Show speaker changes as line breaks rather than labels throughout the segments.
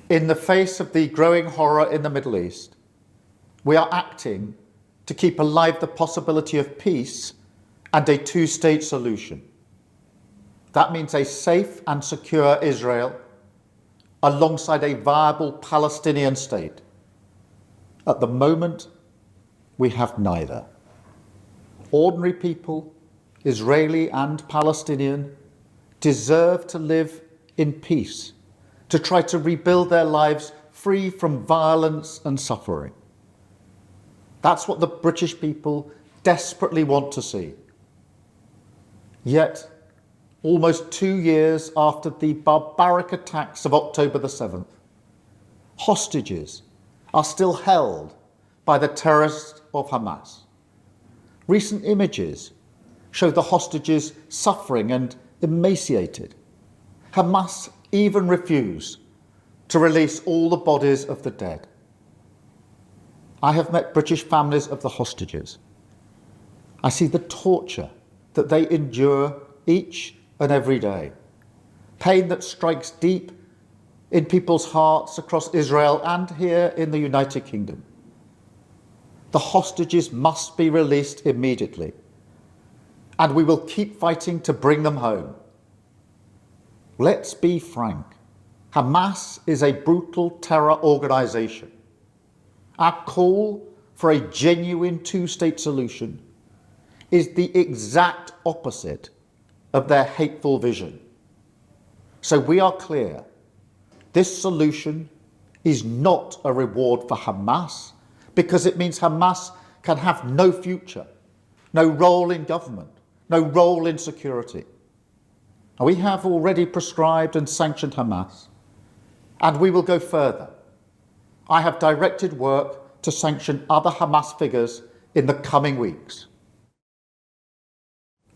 In the face of the growing horror in the Middle East, we are acting to keep alive the possibility of peace and a two-state solution. That means a safe and secure Israel alongside a viable Palestinian state. At the moment, we have neither. Ordinary people, Israeli and Palestinian, deserve to live in peace, to try to rebuild their lives free from violence and suffering. That's what the British people desperately want to see. Yet, almost 2 years after the barbaric attacks of October the 7th, hostages are still held by the terrorists of Hamas. Recent images show the hostages suffering and emaciated. Hamas even refuse to release all the bodies of the dead. I have met British families of the hostages. I see the torture that they endure each and every day, pain that strikes deep in people's hearts across Israel and here in the United Kingdom. The hostages must be released immediately, and we will keep fighting to bring them home. Let's be frank. Hamas is a brutal terror organization. Our call for a genuine two-state solution is the exact opposite of their hateful vision. So we are clear. This solution is not a reward for Hamas because it means Hamas can have no future, no role in government, no role in security. We have already prescribed and sanctioned Hamas, and we will go further. I have directed work to sanction other Hamas figures in the coming weeks.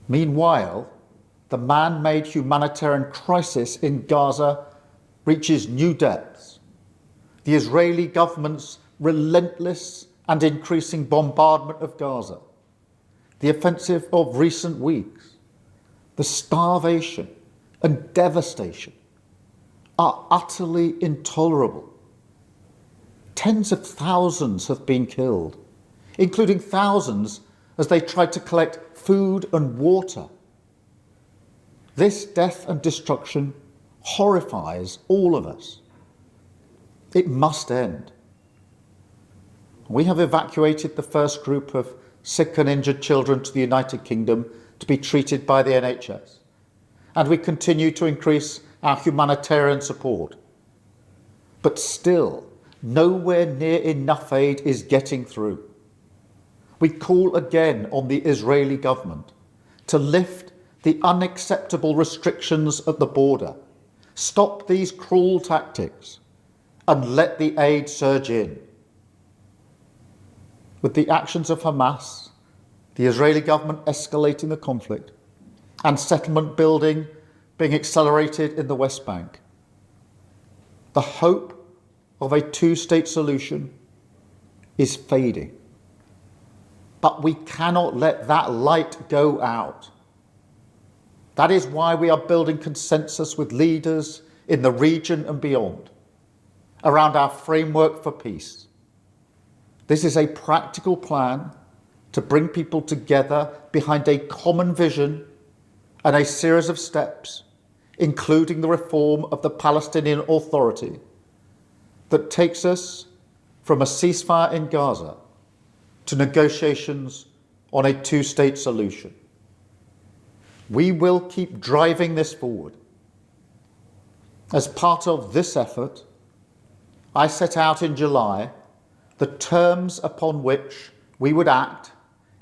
Meanwhile, the man-made humanitarian crisis in Gaza reaches new depths. The Israeli government's relentless and increasing bombardment of Gaza, the offensive of recent weeks, the starvation and devastation are utterly intolerable. Tens of thousands have been killed, including thousands as they tried to collect food and water. This death and destruction horrifies all of us. It must end. We have evacuated the first group of sick and injured children to the United Kingdom to be treated by the NHS, and we continue to increase our humanitarian support. But still, nowhere near enough aid is getting through. We call again on the Israeli government to lift the unacceptable restrictions at the border, stop these cruel tactics, and let the aid surge in. With the actions of Hamas, the Israeli government escalating the conflict, and settlement building being accelerated in the West Bank, the hope of a two-state solution is fading. But we cannot let that light go out. That is why we are building consensus with leaders in the region and beyond around our framework for peace. This is a practical plan to bring people together behind a common vision and a series of steps, including the reform of the Palestinian Authority, that takes us from a ceasefire in Gaza to negotiations on a two-state solution. We will keep driving this forward. As part of this effort, I set out in July the terms upon which we would act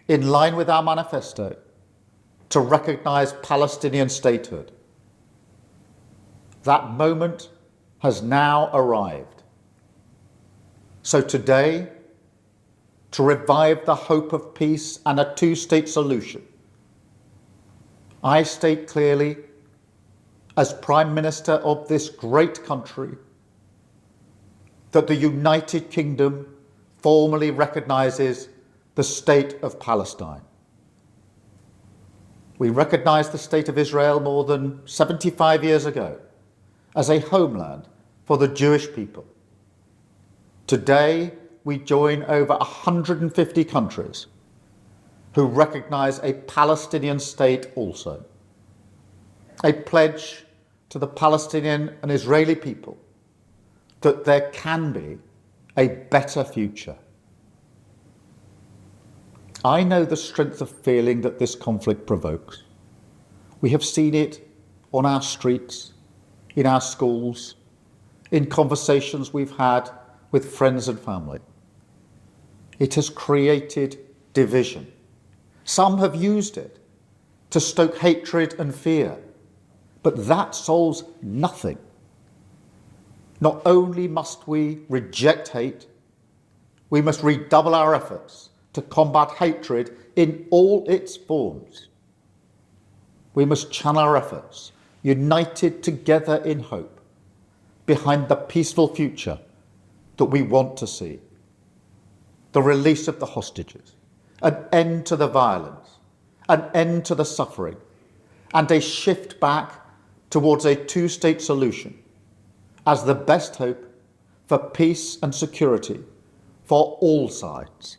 in line with our manifesto to recognize Palestinian statehood. That moment has now arrived. So today, to revive the hope of peace and a two-state solution, I state clearly, as Prime Minister of this great country, that the United Kingdom formally recognises the State of Palestine. We recognised the State of Israel more than 75 years ago as a homeland for the Jewish people. Today, we join over 150 countries who recognize a Palestinian state also. A pledge to the Palestinian and Israeli people that there can be a better future. I know the strength of feeling that this conflict provokes. We have seen it on our streets, in our schools, in conversations we've had with friends and family. It has created division. Some have used it to stoke hatred and fear, but that solves nothing. Not only must we reject hate, we must redouble our efforts to combat hatred in all its forms. We must channel our efforts, united together in hope, behind the peaceful future that we want to see. The release of the hostages, an end to the violence, an end to the suffering, and a shift back towards a two-state solution as the best hope for peace and security for all sides.